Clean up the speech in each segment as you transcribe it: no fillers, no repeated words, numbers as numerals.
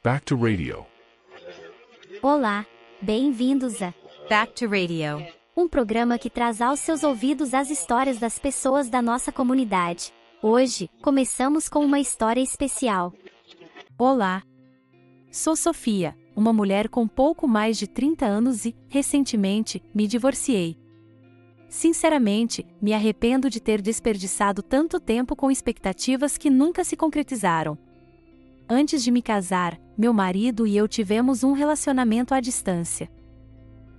Back to Radio. Olá, bem-vindos a Back to Radio, um programa que traz aos seus ouvidos as histórias das pessoas da nossa comunidade. Hoje, começamos com uma história especial. Olá, sou Sofia, uma mulher com pouco mais de 30 anos e, recentemente, me divorciei. Sinceramente, me arrependo de ter desperdiçado tanto tempo com expectativas que nunca se concretizaram. Antes de me casar, meu marido e eu tivemos um relacionamento à distância.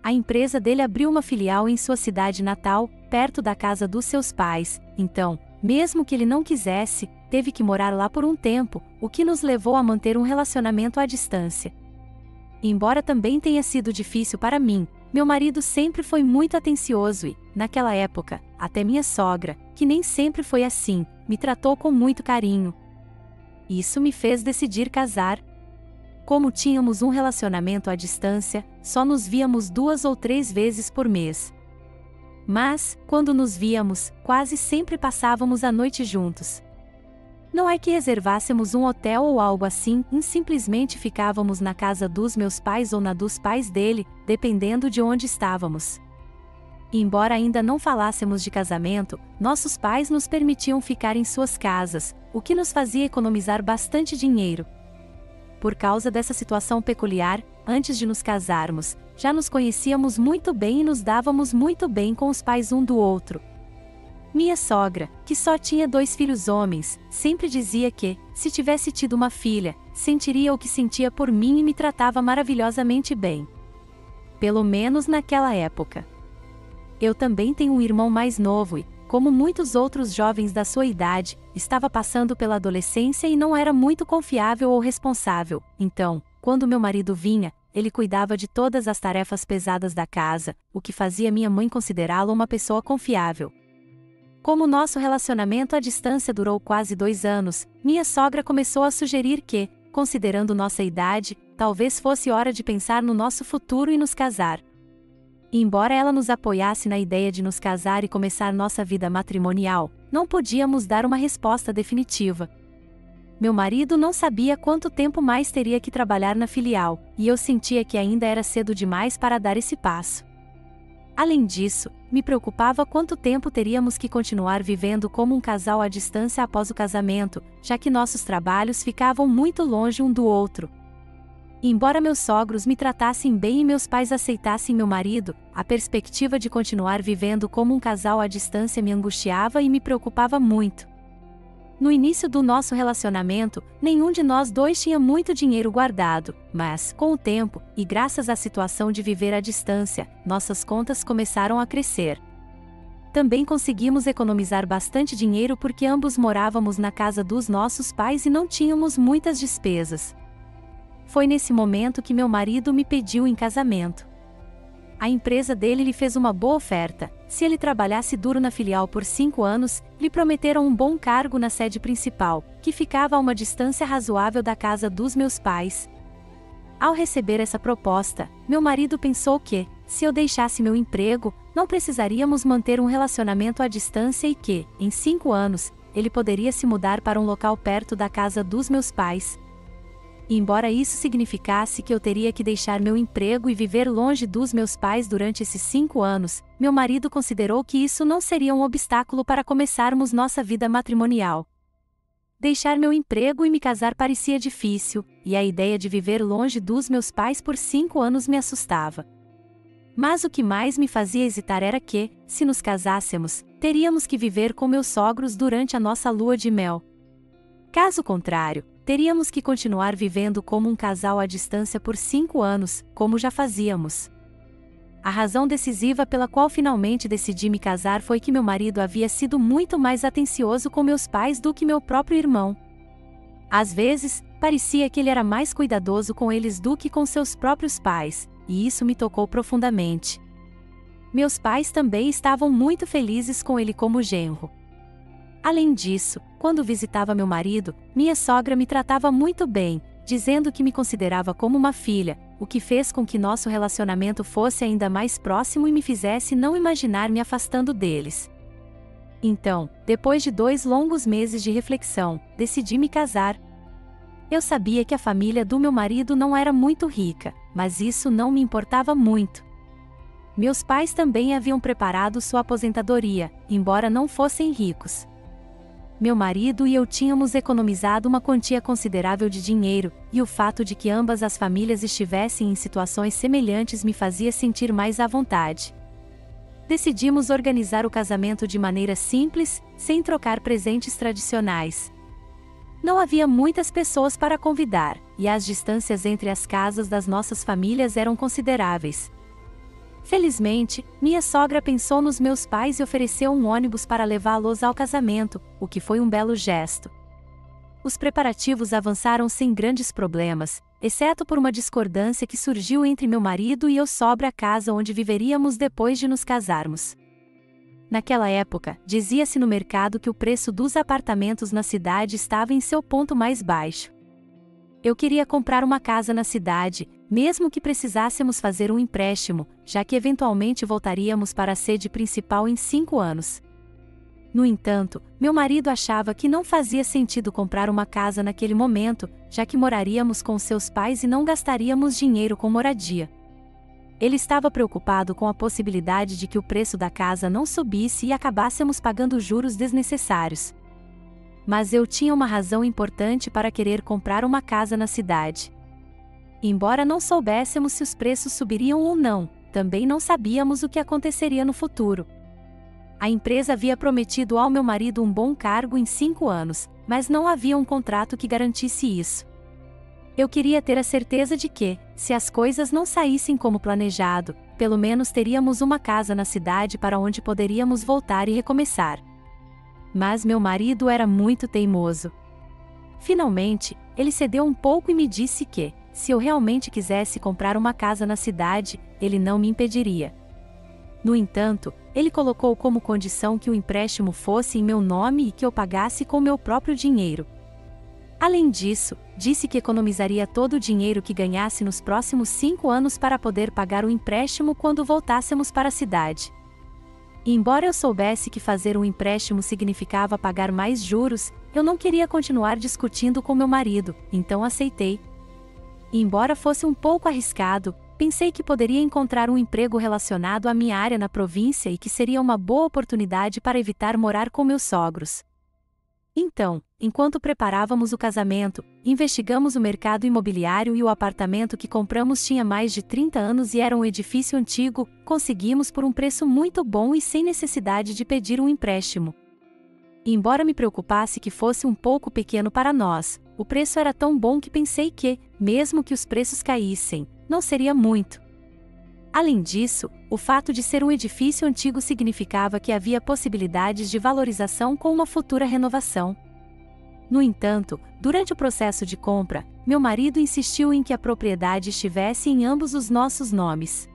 A empresa dele abriu uma filial em sua cidade natal, perto da casa dos seus pais, então, mesmo que ele não quisesse, teve que morar lá por um tempo, o que nos levou a manter um relacionamento à distância. Embora também tenha sido difícil para mim, meu marido sempre foi muito atencioso e, naquela época, até minha sogra, que nem sempre foi assim, me tratou com muito carinho. Isso me fez decidir casar. Como tínhamos um relacionamento à distância, só nos víamos 2 ou 3 vezes por mês. Mas, quando nos víamos, quase sempre passávamos a noite juntos. Não é que reservássemos um hotel ou algo assim, e simplesmente ficávamos na casa dos meus pais ou na dos pais dele, dependendo de onde estávamos. Embora ainda não falássemos de casamento, nossos pais nos permitiam ficar em suas casas, o que nos fazia economizar bastante dinheiro. Por causa dessa situação peculiar, antes de nos casarmos, já nos conhecíamos muito bem e nos dávamos muito bem com os pais um do outro. Minha sogra, que só tinha 2 filhos homens, sempre dizia que, se tivesse tido uma filha, sentiria o que sentia por mim e me tratava maravilhosamente bem. Pelo menos naquela época. Eu também tenho um irmão mais novo e, como muitos outros jovens da sua idade, estava passando pela adolescência e não era muito confiável ou responsável. Então, quando meu marido vinha, ele cuidava de todas as tarefas pesadas da casa, o que fazia minha mãe considerá-lo uma pessoa confiável. Como nosso relacionamento à distância durou quase 2 anos, minha sogra começou a sugerir que, considerando nossa idade, talvez fosse hora de pensar no nosso futuro e nos casar. Embora ela nos apoiasse na ideia de nos casar e começar nossa vida matrimonial, não podíamos dar uma resposta definitiva. Meu marido não sabia quanto tempo mais teria que trabalhar na filial, e eu sentia que ainda era cedo demais para dar esse passo. Além disso, me preocupava quanto tempo teríamos que continuar vivendo como um casal à distância após o casamento, já que nossos trabalhos ficavam muito longe um do outro. Embora meus sogros me tratassem bem e meus pais aceitassem meu marido, a perspectiva de continuar vivendo como um casal à distância me angustiava e me preocupava muito. No início do nosso relacionamento, nenhum de nós dois tinha muito dinheiro guardado, mas, com o tempo, e graças à situação de viver à distância, nossas contas começaram a crescer. Também conseguimos economizar bastante dinheiro porque ambos morávamos na casa dos nossos pais e não tínhamos muitas despesas. Foi nesse momento que meu marido me pediu em casamento. A empresa dele lhe fez uma boa oferta. Se ele trabalhasse duro na filial por 5 anos, lhe prometeram um bom cargo na sede principal, que ficava a uma distância razoável da casa dos meus pais. Ao receber essa proposta, meu marido pensou que, se eu deixasse meu emprego, não precisaríamos manter um relacionamento à distância e que, em 5 anos, ele poderia se mudar para um local perto da casa dos meus pais. E embora isso significasse que eu teria que deixar meu emprego e viver longe dos meus pais durante esses 5 anos, meu marido considerou que isso não seria um obstáculo para começarmos nossa vida matrimonial. Deixar meu emprego e me casar parecia difícil, e a ideia de viver longe dos meus pais por 5 anos me assustava. Mas o que mais me fazia hesitar era que, se nos casássemos, teríamos que viver com meus sogros durante a nossa lua de mel. Caso contrário, teríamos que continuar vivendo como um casal à distância por 5 anos, como já fazíamos. A razão decisiva pela qual finalmente decidi me casar foi que meu marido havia sido muito mais atencioso com meus pais do que meu próprio irmão. Às vezes, parecia que ele era mais cuidadoso com eles do que com seus próprios pais, e isso me tocou profundamente. Meus pais também estavam muito felizes com ele como genro. Além disso, quando visitava meu marido, minha sogra me tratava muito bem, dizendo que me considerava como uma filha, o que fez com que nosso relacionamento fosse ainda mais próximo e me fizesse não imaginar me afastando deles. Então, depois de 2 longos meses de reflexão, decidi me casar. Eu sabia que a família do meu marido não era muito rica, mas isso não me importava muito. Meus pais também haviam preparado sua aposentadoria, embora não fossem ricos. Meu marido e eu tínhamos economizado uma quantia considerável de dinheiro, e o fato de que ambas as famílias estivessem em situações semelhantes me fazia sentir mais à vontade. Decidimos organizar o casamento de maneira simples, sem trocar presentes tradicionais. Não havia muitas pessoas para convidar, e as distâncias entre as casas das nossas famílias eram consideráveis. Felizmente, minha sogra pensou nos meus pais e ofereceu um ônibus para levá-los ao casamento, o que foi um belo gesto. Os preparativos avançaram sem grandes problemas, exceto por uma discordância que surgiu entre meu marido e eu sobre a casa onde viveríamos depois de nos casarmos. Naquela época, dizia-se no mercado que o preço dos apartamentos na cidade estava em seu ponto mais baixo. Eu queria comprar uma casa na cidade, mesmo que precisássemos fazer um empréstimo, já que eventualmente voltaríamos para a sede principal em 5 anos. No entanto, meu marido achava que não fazia sentido comprar uma casa naquele momento, já que moraríamos com seus pais e não gastaríamos dinheiro com moradia. Ele estava preocupado com a possibilidade de que o preço da casa não subisse e acabássemos pagando juros desnecessários. Mas eu tinha uma razão importante para querer comprar uma casa na cidade. Embora não soubéssemos se os preços subiriam ou não, também não sabíamos o que aconteceria no futuro. A empresa havia prometido ao meu marido um bom cargo em 5 anos, mas não havia um contrato que garantisse isso. Eu queria ter a certeza de que, se as coisas não saíssem como planejado, pelo menos teríamos uma casa na cidade para onde poderíamos voltar e recomeçar. Mas meu marido era muito teimoso. Finalmente, ele cedeu um pouco e me disse que, se eu realmente quisesse comprar uma casa na cidade, ele não me impediria. No entanto, ele colocou como condição que o empréstimo fosse em meu nome e que eu pagasse com meu próprio dinheiro. Além disso, disse que economizaria todo o dinheiro que ganhasse nos próximos 5 anos para poder pagar o empréstimo quando voltássemos para a cidade. E embora eu soubesse que fazer um empréstimo significava pagar mais juros, eu não queria continuar discutindo com meu marido, então aceitei. E embora fosse um pouco arriscado, pensei que poderia encontrar um emprego relacionado à minha área na província e que seria uma boa oportunidade para evitar morar com meus sogros. Então, enquanto preparávamos o casamento, investigamos o mercado imobiliário e o apartamento que compramos tinha mais de 30 anos e era um edifício antigo, conseguimos por um preço muito bom e sem necessidade de pedir um empréstimo. E embora me preocupasse que fosse um pouco pequeno para nós, o preço era tão bom que pensei que, mesmo que os preços caíssem, não seria muito. Além disso, o fato de ser um edifício antigo significava que havia possibilidades de valorização com uma futura renovação. No entanto, durante o processo de compra, meu marido insistiu em que a propriedade estivesse em ambos os nossos nomes.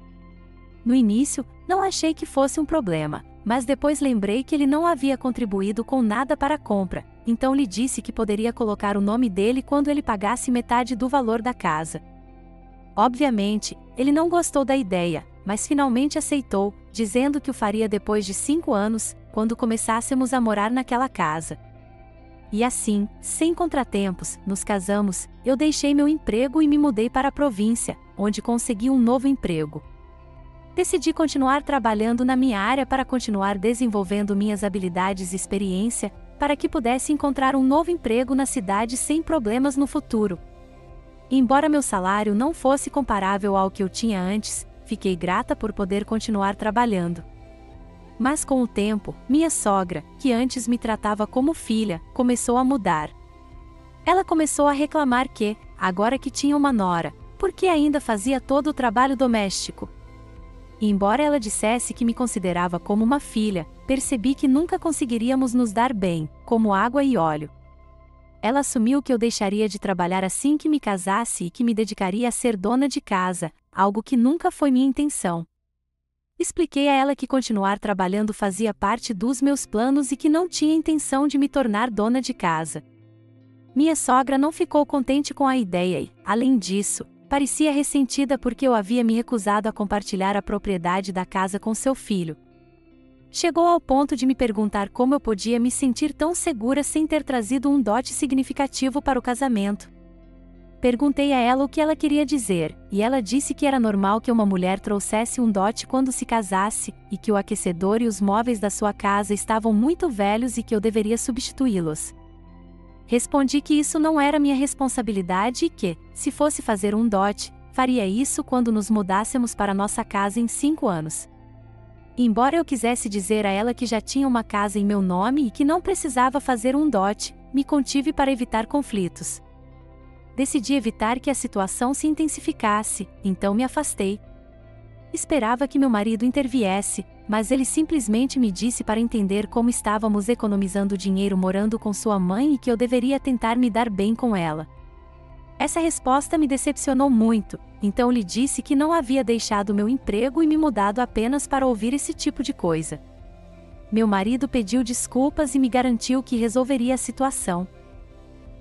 No início, não achei que fosse um problema, mas depois lembrei que ele não havia contribuído com nada para a compra, então lhe disse que poderia colocar o nome dele quando ele pagasse metade do valor da casa. Obviamente, ele não gostou da ideia, mas finalmente aceitou, dizendo que o faria depois de 5 anos, quando começássemos a morar naquela casa. E assim, sem contratempos, nos casamos, eu deixei meu emprego e me mudei para a província, onde consegui um novo emprego. Decidi continuar trabalhando na minha área para continuar desenvolvendo minhas habilidades e experiência, para que pudesse encontrar um novo emprego na cidade sem problemas no futuro. Embora meu salário não fosse comparável ao que eu tinha antes, fiquei grata por poder continuar trabalhando. Mas com o tempo, minha sogra, que antes me tratava como filha, começou a mudar. Ela começou a reclamar que, agora que tinha uma nora, por que ainda fazia todo o trabalho doméstico? E embora ela dissesse que me considerava como uma filha, percebi que nunca conseguiríamos nos dar bem, como água e óleo. Ela assumiu que eu deixaria de trabalhar assim que me casasse e que me dedicaria a ser dona de casa, algo que nunca foi minha intenção. Expliquei a ela que continuar trabalhando fazia parte dos meus planos e que não tinha intenção de me tornar dona de casa. Minha sogra não ficou contente com a ideia e, além disso, parecia ressentida porque eu havia me recusado a compartilhar a propriedade da casa com seu filho. Chegou ao ponto de me perguntar como eu podia me sentir tão segura sem ter trazido um dote significativo para o casamento. Perguntei a ela o que ela queria dizer, e ela disse que era normal que uma mulher trouxesse um dote quando se casasse, e que o aquecedor e os móveis da sua casa estavam muito velhos e que eu deveria substituí-los. Respondi que isso não era minha responsabilidade e que, se fosse fazer um dote, faria isso quando nos mudássemos para nossa casa em 5 anos. Embora eu quisesse dizer a ela que já tinha uma casa em meu nome e que não precisava fazer um dote, me contive para evitar conflitos. Decidi evitar que a situação se intensificasse, então me afastei. Esperava que meu marido interviesse, mas ele simplesmente me disse para entender como estávamos economizando dinheiro morando com sua mãe e que eu deveria tentar me dar bem com ela. Essa resposta me decepcionou muito, então lhe disse que não havia deixado meu emprego e me mudado apenas para ouvir esse tipo de coisa. Meu marido pediu desculpas e me garantiu que resolveria a situação.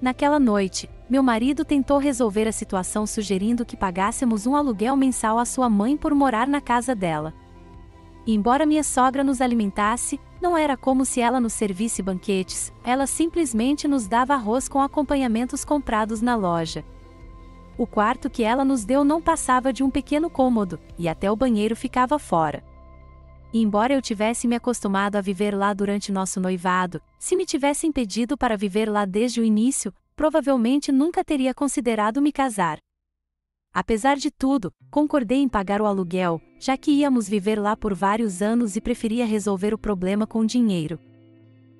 Naquela noite, meu marido tentou resolver a situação sugerindo que pagássemos um aluguel mensal à sua mãe por morar na casa dela. Embora minha sogra nos alimentasse, não era como se ela nos servisse banquetes, ela simplesmente nos dava arroz com acompanhamentos comprados na loja. O quarto que ela nos deu não passava de um pequeno cômodo, e até o banheiro ficava fora. E embora eu tivesse me acostumado a viver lá durante nosso noivado, se me tivessem pedido para viver lá desde o início, provavelmente nunca teria considerado me casar. Apesar de tudo, concordei em pagar o aluguel, já que íamos viver lá por vários anos e preferia resolver o problema com dinheiro.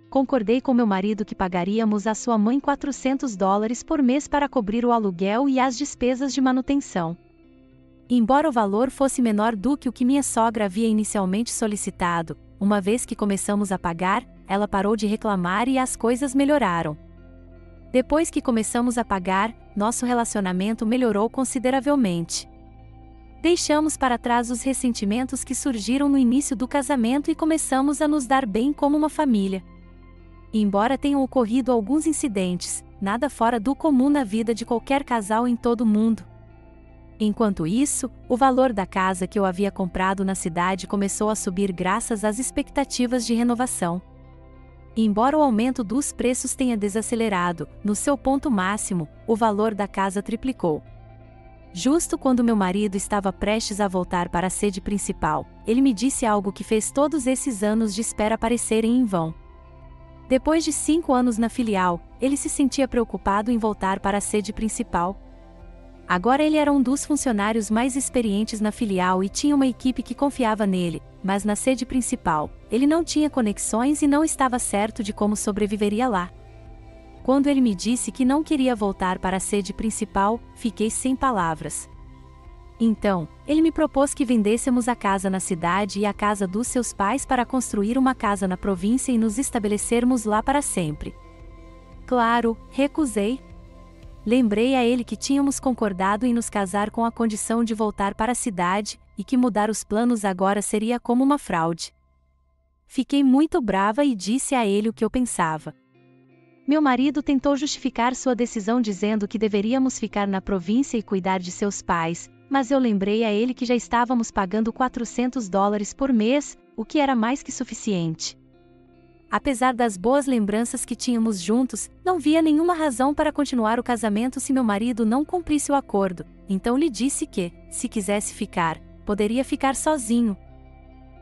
Concordei com meu marido que pagaríamos à sua mãe $400 por mês para cobrir o aluguel e as despesas de manutenção. Embora o valor fosse menor do que o que minha sogra havia inicialmente solicitado, uma vez que começamos a pagar, ela parou de reclamar e as coisas melhoraram. Depois que começamos a pagar, nosso relacionamento melhorou consideravelmente. Deixamos para trás os ressentimentos que surgiram no início do casamento e começamos a nos dar bem como uma família. Embora tenham ocorrido alguns incidentes, nada fora do comum na vida de qualquer casal em todo o mundo. Enquanto isso, o valor da casa que eu havia comprado na cidade começou a subir graças às expectativas de renovação. Embora o aumento dos preços tenha desacelerado, no seu ponto máximo, o valor da casa triplicou. Justo quando meu marido estava prestes a voltar para a sede principal, ele me disse algo que fez todos esses anos de espera parecerem em vão. Depois de 5 anos na filial, ele se sentia preocupado em voltar para a sede principal. Agora ele era um dos funcionários mais experientes na filial e tinha uma equipe que confiava nele, mas na sede principal, ele não tinha conexões e não estava certo de como sobreviveria lá. Quando ele me disse que não queria voltar para a sede principal, fiquei sem palavras. Então, ele me propôs que vendêssemos a casa na cidade e a casa dos seus pais para construir uma casa na província e nos estabelecermos lá para sempre. Claro, recusei. Lembrei a ele que tínhamos concordado em nos casar com a condição de voltar para a cidade, e que mudar os planos agora seria como uma fraude. Fiquei muito brava e disse a ele o que eu pensava. Meu marido tentou justificar sua decisão dizendo que deveríamos ficar na província e cuidar de seus pais, mas eu lembrei a ele que já estávamos pagando $400 por mês, o que era mais que suficiente. Apesar das boas lembranças que tínhamos juntos, não via nenhuma razão para continuar o casamento se meu marido não cumprisse o acordo, então lhe disse que, se quisesse ficar, poderia ficar sozinho.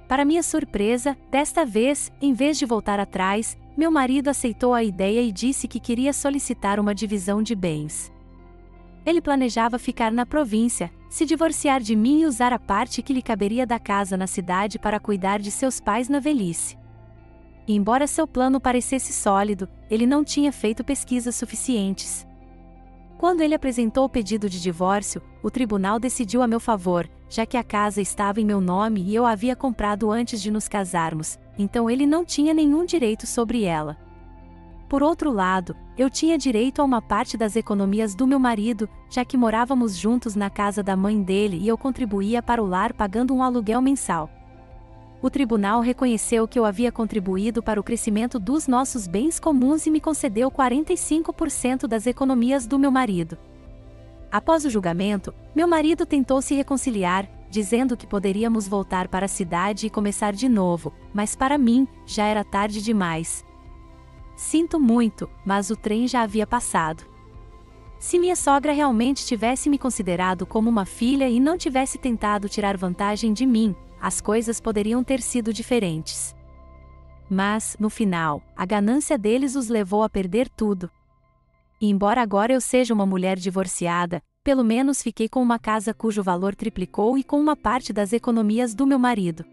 Para minha surpresa, desta vez, em vez de voltar atrás, meu marido aceitou a ideia e disse que queria solicitar uma divisão de bens. Ele planejava ficar na província, se divorciar de mim e usar a parte que lhe caberia da casa na cidade para cuidar de seus pais na velhice. Embora seu plano parecesse sólido, ele não tinha feito pesquisas suficientes. Quando ele apresentou o pedido de divórcio, o tribunal decidiu a meu favor, já que a casa estava em meu nome e eu a havia comprado antes de nos casarmos, então ele não tinha nenhum direito sobre ela. Por outro lado, eu tinha direito a uma parte das economias do meu marido, já que morávamos juntos na casa da mãe dele e eu contribuía para o lar pagando um aluguel mensal. O tribunal reconheceu que eu havia contribuído para o crescimento dos nossos bens comuns e me concedeu 45% das economias do meu marido. Após o julgamento, meu marido tentou se reconciliar, dizendo que poderíamos voltar para a cidade e começar de novo, mas para mim, já era tarde demais. Sinto muito, mas o trem já havia passado. Se minha sogra realmente tivesse me considerado como uma filha e não tivesse tentado tirar vantagem de mim, as coisas poderiam ter sido diferentes. Mas, no final, a ganância deles os levou a perder tudo. E embora agora eu seja uma mulher divorciada, pelo menos fiquei com uma casa cujo valor triplicou e com uma parte das economias do meu marido.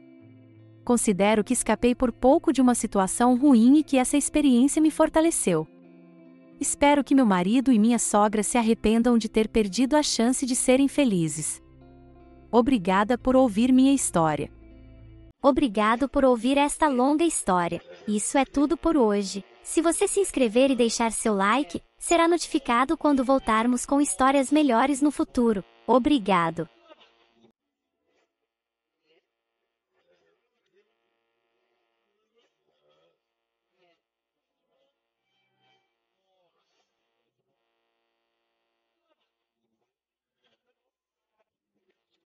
Considero que escapei por pouco de uma situação ruim e que essa experiência me fortaleceu. Espero que meu marido e minha sogra se arrependam de ter perdido a chance de serem felizes. Obrigada por ouvir minha história. Obrigado por ouvir esta longa história. Isso é tudo por hoje. Se você se inscrever e deixar seu like, será notificado quando voltarmos com histórias melhores no futuro. Obrigado.